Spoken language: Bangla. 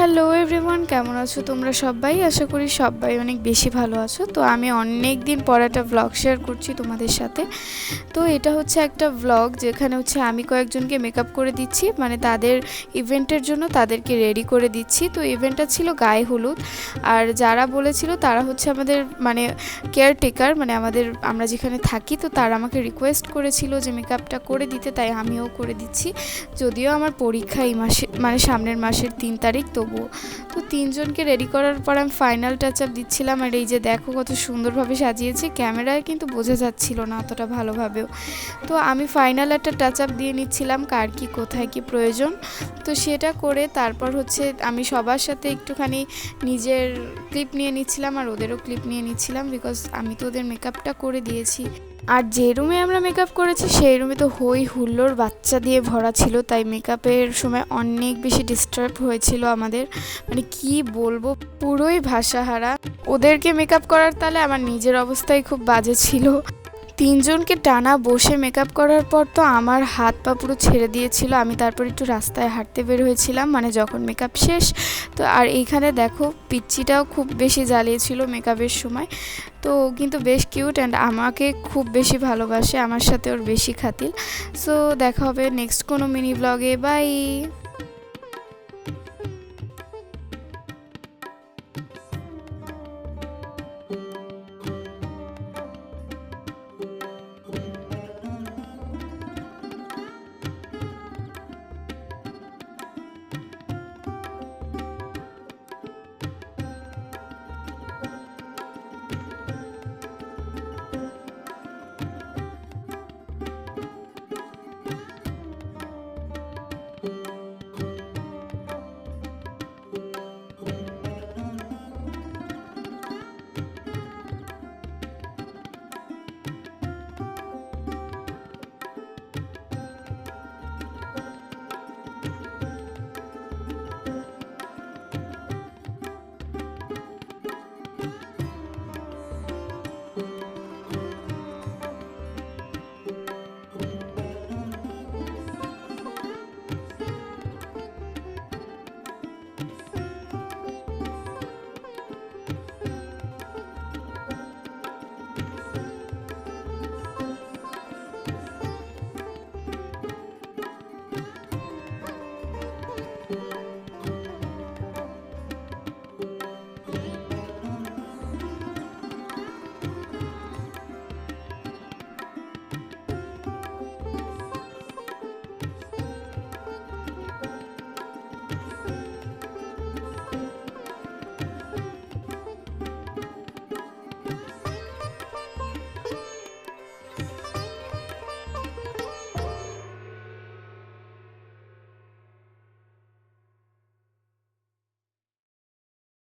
হ্যালো এভরিওয়ান, কেমন আছো তোমরা সবাই? আশা করি সবাই অনেক বেশি ভালো আছো। তো আমি অনেক দিন পর একটা ব্লগ শেয়ার করছি তোমাদের সাথে। তো এটা হচ্ছে একটা ব্লগ যেখানে হচ্ছে আমি কয়েকজনকে মেকআপ করে দিচ্ছি, মানে তাদের ইভেন্টের জন্য তাদেরকে রেডি করে দিচ্ছি। তো ইভেন্টটা ছিল গায়ে হলুদ, আর যারা বলেছিল তারা হচ্ছে আমাদের মানে কেয়ারটেকার, মানে আমরা যেখানে থাকি। তো তারা আমাকে রিকোয়েস্ট করেছিল যে মেকআপটা করে দিতে, তাই আমিও করে দিচ্ছি। যদিও আমার পরীক্ষা এই মাসে, মানে সামনের মাসের 3 তারিখ, তবুও। তো তিনজনকে রেডি করার পর আমি ফাইনাল টাচ আপ দিচ্ছিলাম। আর এই যে দেখো কত সুন্দরভাবে সাজিয়েছি, ক্যামেরায় কিন্তু বোঝা যাচ্ছিল না অতটা ভালোভাবেও। তো আমি ফাইনাল একটা টাচ আপ দিয়ে নিচ্ছিলাম কার কি কোথায় কি প্রয়োজন। তো সেটা করে তারপর হচ্ছে আমি সবার সাথে একটুখানি নিজের ক্লিপ নিয়ে নিচ্ছিলাম, আর ওদেরও ক্লিপ নিয়ে নিচ্ছিলাম, বিকজ আমি তো ওদের মেকআপটা করে দিয়েছি। আর যে রুমে আমরা মেকআপ করেছি সেই রুমে তো হই হুল্লোড় বাচ্চা দিয়ে ভরা ছিল, তাই মেকআপের সময় অনেক বেশি ডিস্টার্ব হয়েছিল আমাদের, মানে কি বলবো, পুরোই ভাষাহারা। ওদেরকে মেকআপ করার তালে আমার নিজের অবস্থাই খুব বাজে ছিল। তিনজনকে টানা বসে মেকআপ করার পর তো আমার হাত পা পুরো ছেড়ে দিয়েছিল। আমি তারপর একটু রাস্তায় হাঁটতে বের হয়েছিলাম, মানে যখন মেকআপ শেষ। তো আর এইখানে দেখো পিচ্চিটাও খুব বেশি জ্বালিয়েছিল মেকআপের সময়। তো কিন্তু বেশ কিউট, অ্যান্ড আমাকে খুব বেশি ভালোবাসে, আমার সাথে ওর বেশি খাতির। সো দেখা হবে নেক্সট কোনো মিনি ব্লগে। বাই।